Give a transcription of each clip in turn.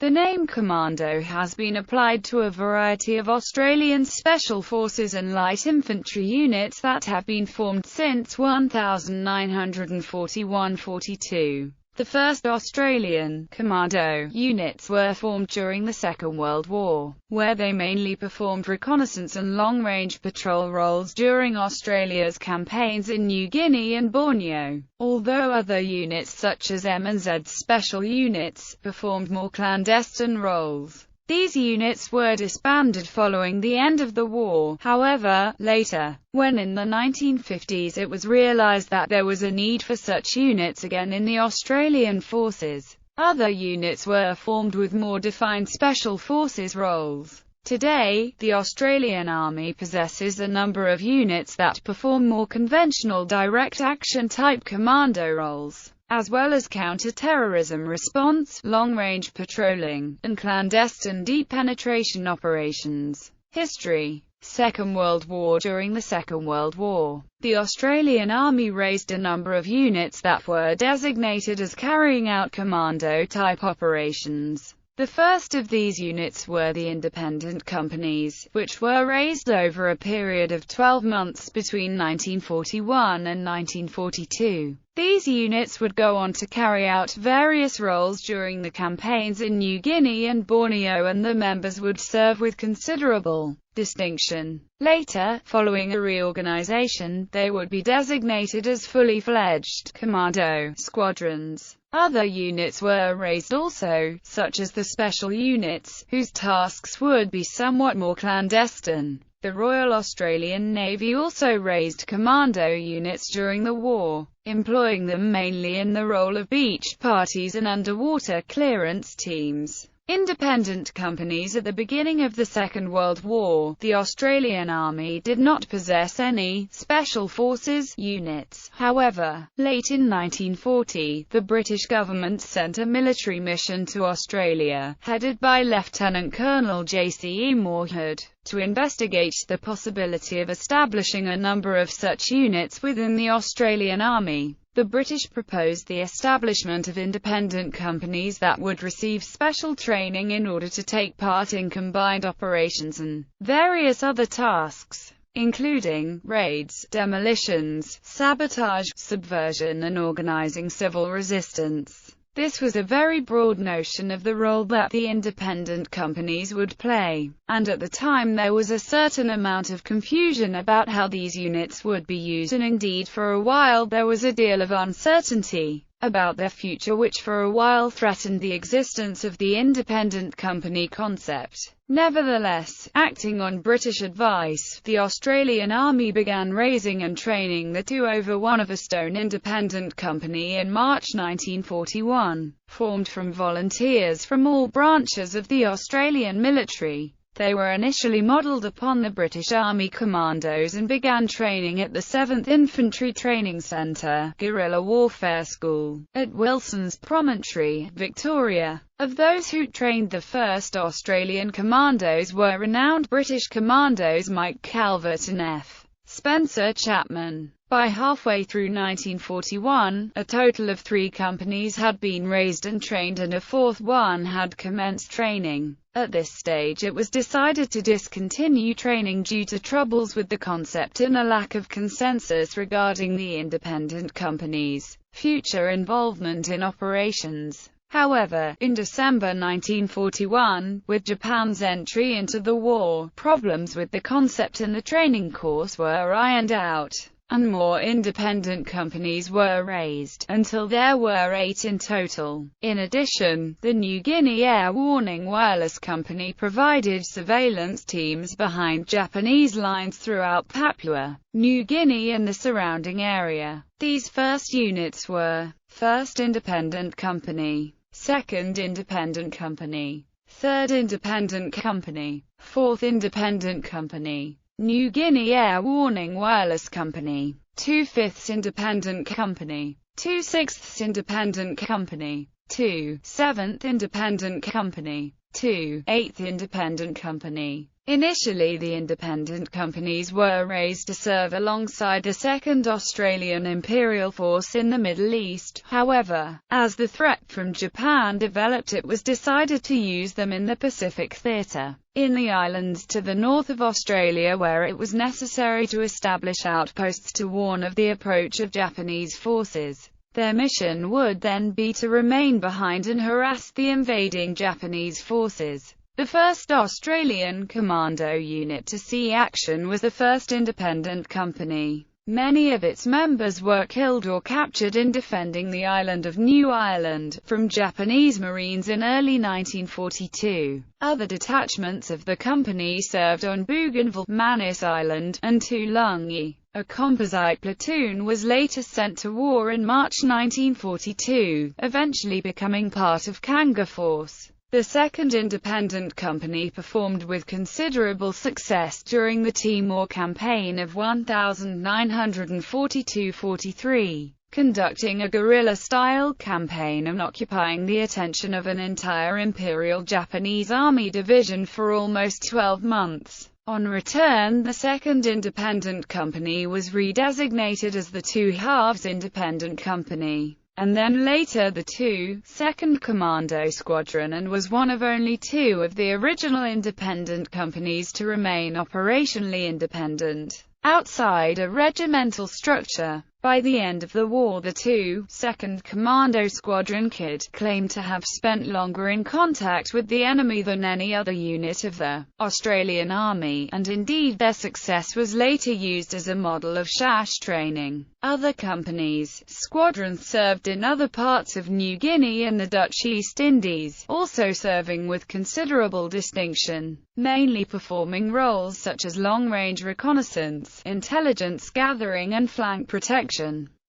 The name Commando has been applied to a variety of Australian Special Forces and light infantry units that have been formed since 1941–42. The first Australian Commando units were formed during the Second World War, where they mainly performed reconnaissance and long-range patrol roles during Australia's campaigns in New Guinea and Borneo, although other units such as M and Z Special Units performed more clandestine roles. These units were disbanded following the end of the war. However, later, when in the 1950s it was realized that there was a need for such units again in the Australian forces, other units were formed with more defined special forces roles. Today, the Australian Army possesses a number of units that perform more conventional direct action type commando roles, as well as counter-terrorism response, long-range patrolling, and clandestine deep penetration operations. History: Second World War. During the Second World War, the Australian Army raised a number of units that were designated as carrying out commando-type operations. The first of these units were the independent companies, which were raised over a period of 12 months between 1941 and 1942. These units would go on to carry out various roles during the campaigns in New Guinea and Borneo, and the members would serve with considerable distinction. Later, following a reorganization, they would be designated as fully fledged commando squadrons. Other units were raised also, such as the special units, whose tasks would be somewhat more clandestine. The Royal Australian Navy also raised commando units during the war, employing them mainly in the role of beach parties and underwater clearance teams. Independent companies. At the beginning of the Second World War, the Australian Army did not possess any special forces units. However, late in 1940, the British government sent a military mission to Australia, headed by Lieutenant Colonel J.C.E. Moorhead, to investigate the possibility of establishing a number of such units within the Australian Army. The British proposed the establishment of independent companies that would receive special training in order to take part in combined operations and various other tasks, including raids, demolitions, sabotage, subversion, and organizing civil resistance. This was a very broad notion of the role that the independent companies would play, and at the time there was a certain amount of confusion about how these units would be used, and indeed for a while there was a deal of uncertainty about their future, which for a while threatened the existence of the independent company concept. Nevertheless, acting on British advice, the Australian Army began raising and training the 2/1 of a stone independent company in March 1941, formed from volunteers from all branches of the Australian military. They were initially modelled upon the British Army Commandos and began training at the 7th Infantry Training Centre, Guerrilla Warfare School, at Wilson's Promontory, Victoria. Of those who trained the first Australian Commandos were renowned British Commandos Mike Calvert and F. Spencer Chapman. By halfway through 1941, a total of 3 companies had been raised and trained, and a 4th one had commenced training. At this stage it was decided to discontinue training due to troubles with the concept and a lack of consensus regarding the independent company's future involvement in operations. However, in December 1941, with Japan's entry into the war, problems with the concept and the training course were ironed out, and more independent companies were raised, until there were 8 in total. In addition, the New Guinea Air Warning Wireless Company provided surveillance teams behind Japanese lines throughout Papua New Guinea and the surrounding area. These first units were 1st Independent Company, 2nd Independent Company, 3rd Independent Company, 4th Independent Company, New Guinea Air Warning Wireless Company, 2 5th Independent Company, 2 6th Independent Company, 2 7th Independent Company, 2 8th Independent Company. Initially, the independent companies were raised to serve alongside the 2nd Australian Imperial Force in the Middle East. However, as the threat from Japan developed, it was decided to use them in the Pacific Theatre, in the islands to the north of Australia, where it was necessary to establish outposts to warn of the approach of Japanese forces. Their mission would then be to remain behind and harass the invading Japanese forces. The 1st Australian Commando unit to see action was the 1st Independent Company. Many of its members were killed or captured in defending the island of New Ireland from Japanese Marines in early 1942. Other detachments of the company served on Bougainville, Manus Island, and Tulungi. A composite platoon was later sent to war in March 1942, eventually becoming part of Kanga Force. The 2nd Independent Company performed with considerable success during the Timor Campaign of 1942–43, conducting a guerrilla-style campaign and occupying the attention of an entire Imperial Japanese Army division for almost 12 months. On return, the 2nd Independent Company was redesignated as the Two Halves Independent Company, and then later the 2nd Commando Squadron, and was one of only two of the original independent companies to remain operationally independent, outside a regimental structure. By the end of the war, the 2nd Commando Squadron could claim to have spent longer in contact with the enemy than any other unit of the Australian Army, and indeed their success was later used as a model of SHASH training. Other companies' squadrons served in other parts of New Guinea and the Dutch East Indies, also serving with considerable distinction, mainly performing roles such as long-range reconnaissance, intelligence gathering and flank protection,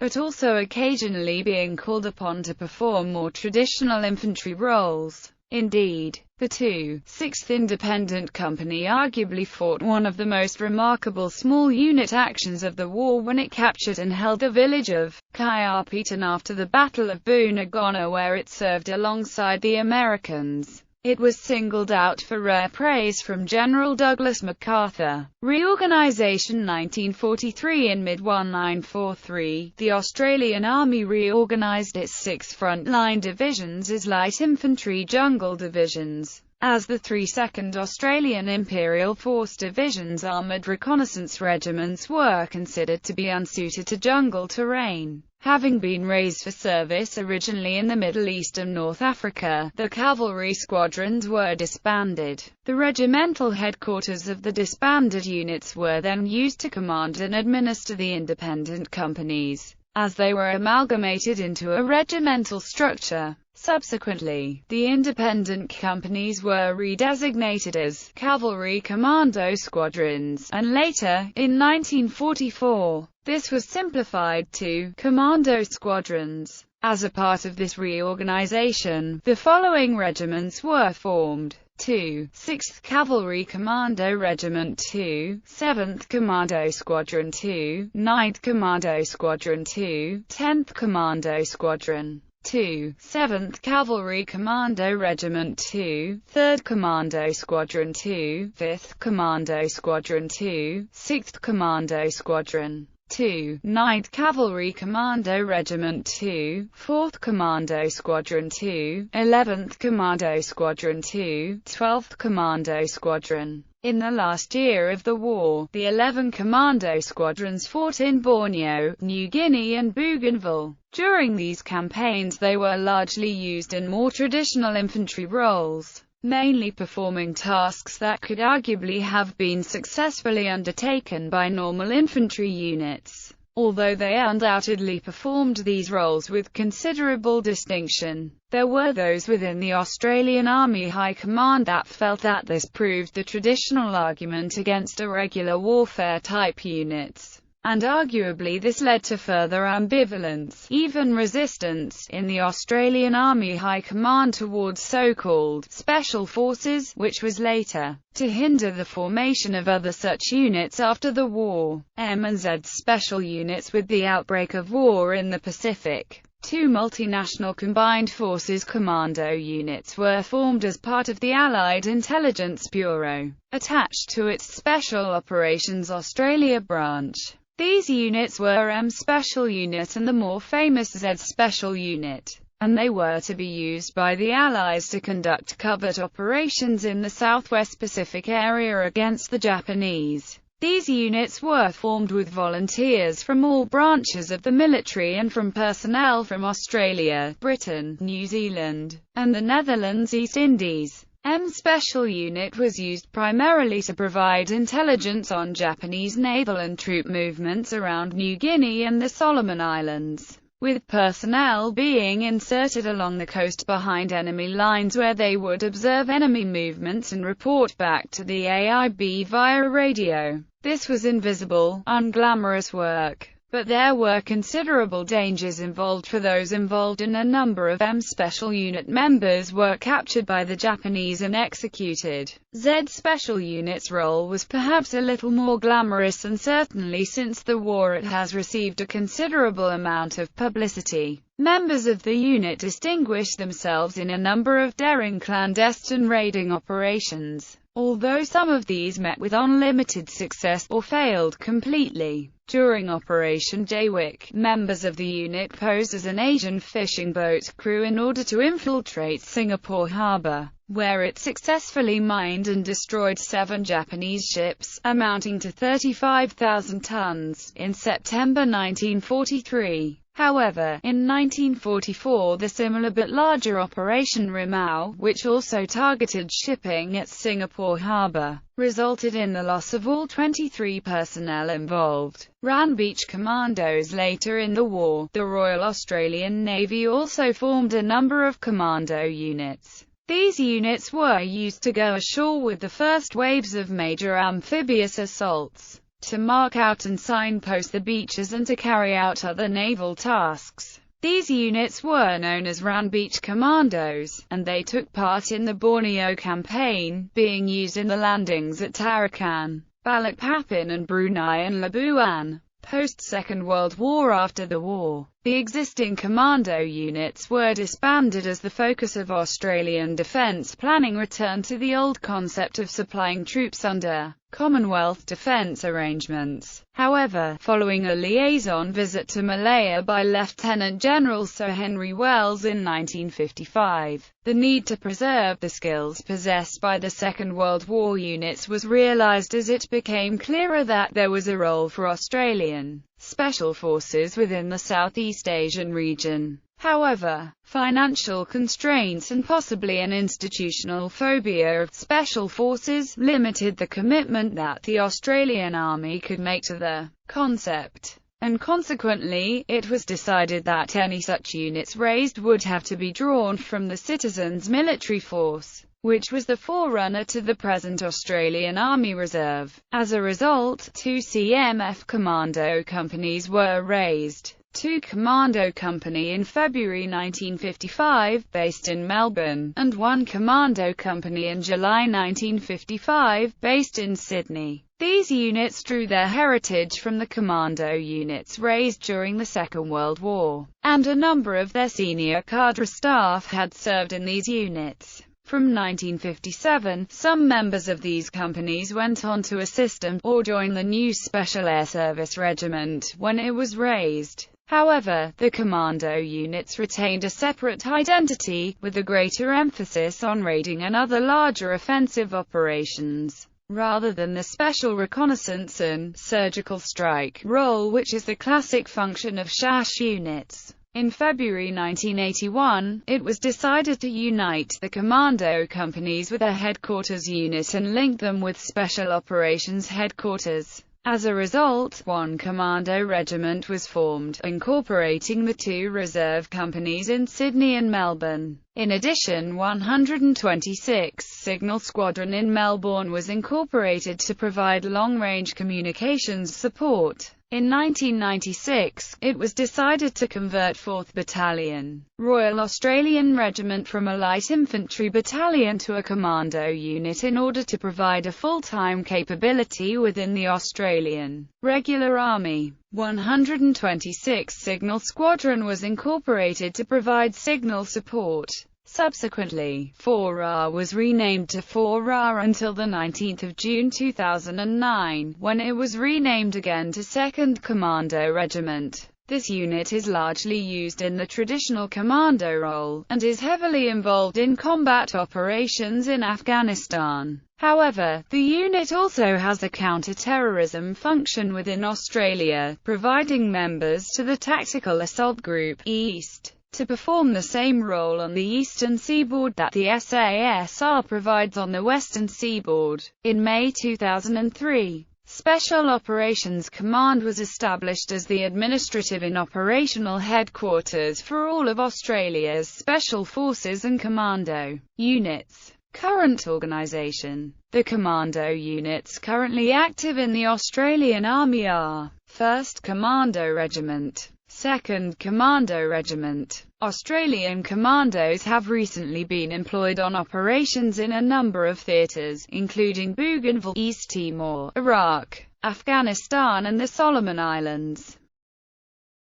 but also occasionally being called upon to perform more traditional infantry roles. Indeed, the 6th Independent Company arguably fought one of the most remarkable small unit actions of the war when it captured and held the village of Kaiapitan after the Battle of Bunagona, where it served alongside the Americans. It was singled out for rare praise from General Douglas MacArthur. Reorganization 1943. In mid-1943, the Australian Army reorganized its 6 front-line divisions as light infantry jungle divisions. As the 3 2nd Australian Imperial Force divisions, armoured reconnaissance regiments were considered to be unsuited to jungle terrain. Having been raised for service originally in the Middle East and North Africa, the cavalry squadrons were disbanded. The regimental headquarters of the disbanded units were then used to command and administer the independent companies, as they were amalgamated into a regimental structure. Subsequently, the independent companies were redesignated as Cavalry Commando Squadrons, and later, in 1944, this was simplified to Commando Squadrons. As a part of this reorganization, the following regiments were formed: 6th Cavalry Commando Regiment, 7th Commando Squadron, 9th Commando Squadron, 10th Commando Squadron, 7th Cavalry Commando Regiment, 3rd Commando Squadron, 5th Commando Squadron, 6th Commando Squadron, 9th Cavalry Commando Regiment, 4th Commando Squadron, 11th Commando Squadron, 12th Commando Squadron. In the last year of the war, the 11 Commando Squadrons fought in Borneo, New Guinea and Bougainville. During these campaigns they were largely used in more traditional infantry roles, mainly performing tasks that could arguably have been successfully undertaken by normal infantry units, although they undoubtedly performed these roles with considerable distinction. There were those within the Australian Army High Command that felt that this proved the traditional argument against irregular warfare type units, and arguably this led to further ambivalence, even resistance, in the Australian Army High Command towards so-called special forces, which was later to hinder the formation of other such units after the war. M&Z's special units with the outbreak of war in the Pacific. Two multinational combined forces commando units were formed as part of the Allied Intelligence Bureau, attached to its Special Operations Australia branch. These units were M Special Unit and the more famous Z Special Unit, and they were to be used by the Allies to conduct covert operations in the Southwest Pacific area against the Japanese. These units were formed with volunteers from all branches of the military and from personnel from Australia, Britain, New Zealand, and the Netherlands East Indies. M Special Unit was used primarily to provide intelligence on Japanese naval and troop movements around New Guinea and the Solomon Islands, with personnel being inserted along the coast behind enemy lines where they would observe enemy movements and report back to the AIB via radio. This was invisible, unglamorous work, but there were considerable dangers involved for those involved, and a number of M Special Unit members were captured by the Japanese and executed. Z Special Unit's role was perhaps a little more glamorous, and certainly since the war it has received a considerable amount of publicity. Members of the unit distinguished themselves in a number of daring clandestine raiding operations, although some of these met with unlimited success, or failed completely. During Operation Jaywick, members of the unit posed as an Asian fishing boat crew in order to infiltrate Singapore Harbor, where it successfully mined and destroyed 7 Japanese ships, amounting to 35,000 tons, in September 1943. However, in 1944 the similar but larger Operation Rimau, which also targeted shipping at Singapore Harbor, resulted in the loss of all 23 personnel involved. Ran Beach Commandos. Later in the war, the Royal Australian Navy also formed a number of commando units. These units were used to go ashore with the first waves of major amphibious assaults, to mark out and signpost the beaches and to carry out other naval tasks. These units were known as Ran Beach Commandos, and they took part in the Borneo Campaign, being used in the landings at Tarakan, Balikpapan and Brunei and Labuan. Post-Second World War. After the war, the existing commando units were disbanded as the focus of Australian defence planning returned to the old concept of supplying troops under Commonwealth defence arrangements. However, following a liaison visit to Malaya by Lieutenant General Sir Henry Wells in 1955, the need to preserve the skills possessed by the Second World War units was realised as it became clearer that there was a role for Australian special forces within the Southeast Asian region. However, financial constraints and possibly an institutional phobia of special forces limited the commitment that the Australian Army could make to the concept, and consequently, it was decided that any such units raised would have to be drawn from the Citizens Military Force, which was the forerunner to the present Australian Army Reserve. As a result, 2 CMF commando companies were raised. 2 Commando Company in February 1955, based in Melbourne, and 1 Commando Company in July 1955, based in Sydney. These units drew their heritage from the commando units raised during the Second World War, and a number of their senior cadre staff had served in these units. From 1957, some members of these companies went on to assist or join the new Special Air Service Regiment when it was raised. However, the commando units retained a separate identity, with a greater emphasis on raiding and other larger offensive operations, rather than the special reconnaissance and surgical strike role which is the classic function of SAS units. In February 1981, it was decided to unite the commando companies with a headquarters unit and link them with Special Operations Headquarters. As a result, 1 commando regiment was formed, incorporating the 2 reserve companies in Sydney and Melbourne. In addition, 126 Signal Squadron in Melbourne was incorporated to provide long-range communications support. In 1996, it was decided to convert 4th Battalion, Royal Australian Regiment from a light infantry battalion to a commando unit in order to provide a full-time capability within the Australian Regular Army. 126th Signal Squadron was incorporated to provide signal support. Subsequently, 4RA was renamed to 4RA until 19 June 2009, when it was renamed again to 2nd Commando Regiment. This unit is largely used in the traditional commando role, and is heavily involved in combat operations in Afghanistan. However, the unit also has a counter-terrorism function within Australia, providing members to the Tactical Assault Group East to perform the same role on the eastern seaboard that the SASR provides on the western seaboard. In May 2003, Special Operations Command was established as the administrative and operational headquarters for all of Australia's special forces and commando units. Current organisation. The commando units currently active in the Australian Army are 1st Commando Regiment, 2nd Commando Regiment. Australian commandos have recently been employed on operations in a number of theatres, including Bougainville, East Timor, Iraq, Afghanistan and the Solomon Islands.